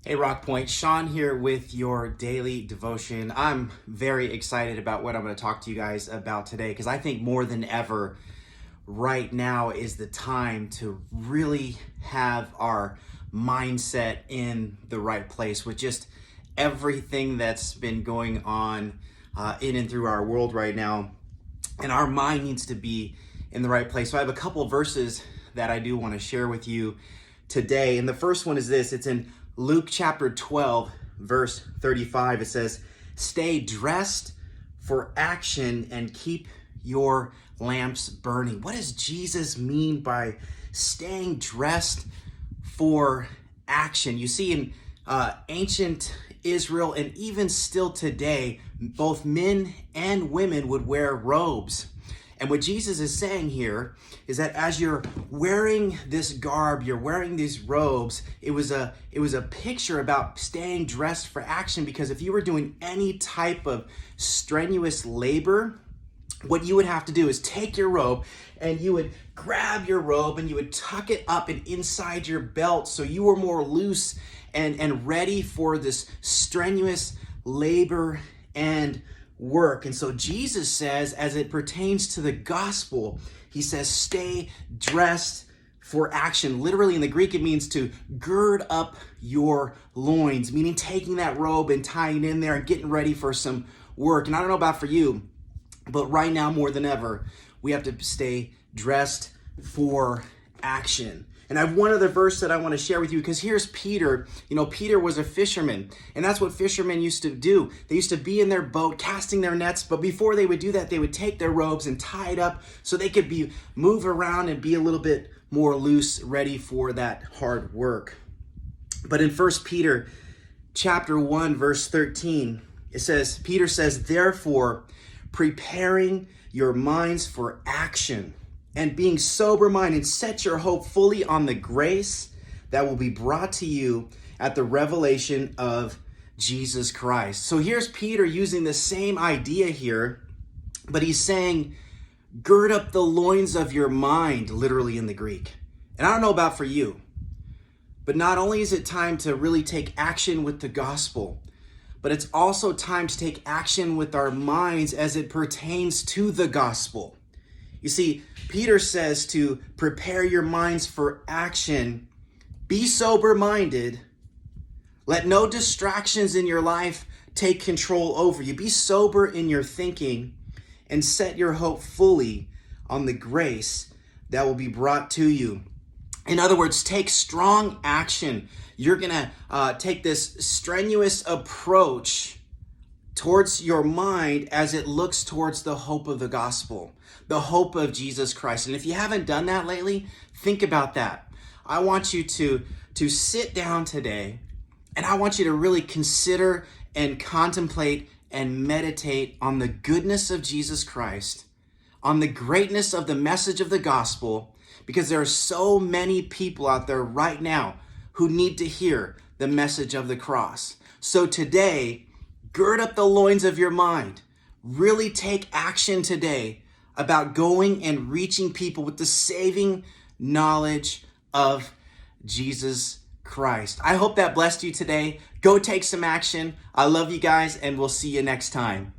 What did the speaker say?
Hey ROCKPOINT, Shawn here with your daily devotion. I'm very excited about what I'm going to talk to you guys about today because I think more than ever right now is the time to really have our mindset in the right place with just everything that's been going on in and through our world right now. And our mind needs to be in the right place. So I have a couple of verses that I do want to share with you today. And the first one is this. It's in Luke chapter 12, verse 35. It says, "Stay dressed for action and keep your lamps burning." What does Jesus mean by staying dressed for action? You see, in ancient Israel and even still today, both men and women would wear robes. And what Jesus is saying here is that as you're wearing this garb, you're wearing these robes, it was a picture about staying dressed for action, because if you were doing any type of strenuous labor, what you would have to do is take your robe and you would grab your robe and you would tuck it up and inside your belt so you were more loose and ready for this strenuous labor and work. And so Jesus says, as it pertains to the gospel, he says, stay dressed for action. Literally in the Greek, it means to gird up your loins, meaning taking that robe and tying it in there and getting ready for some work. And I don't know about for you, but right now more than ever, we have to stay dressed for action. And I have one other verse that I want to share with you, because here's Peter. You know, Peter was a fisherman, and that's what fishermen used to do. They used to be in their boat casting their nets, but before they would do that, they would take their robes and tie it up so they could move around and be a little bit more loose, ready for that hard work. But in 1 Peter chapter 1, verse 13, it says, Peter says, "Therefore, preparing your minds for action, and being sober-minded, set your hope fully on the grace that will be brought to you at the revelation of Jesus Christ." So here's Peter using the same idea here, but he's saying, gird up the loins of your mind, literally in the Greek. And I don't know about for you, but not only is it time to really take action with the gospel, but it's also time to take action with our minds as it pertains to the gospel. You see, Peter says to prepare your minds for action, be sober-minded, let no distractions in your life take control over you. Be sober in your thinking and set your hope fully on the grace that will be brought to you. In other words, take strong action. You're going to take this strenuous approach towards your mind as it looks towards the hope of the gospel, the hope of Jesus Christ. And if you haven't done that lately, think about that. I want you to sit down today, and I want you to really consider and contemplate and meditate on the goodness of Jesus Christ, on the greatness of the message of the gospel, because there are so many people out there right now who need to hear the message of the cross. So today, gird up the loins of your mind. Really take action today about going and reaching people with the saving knowledge of Jesus Christ. I hope that blessed you today. Go take some action. I love you guys, and we'll see you next time.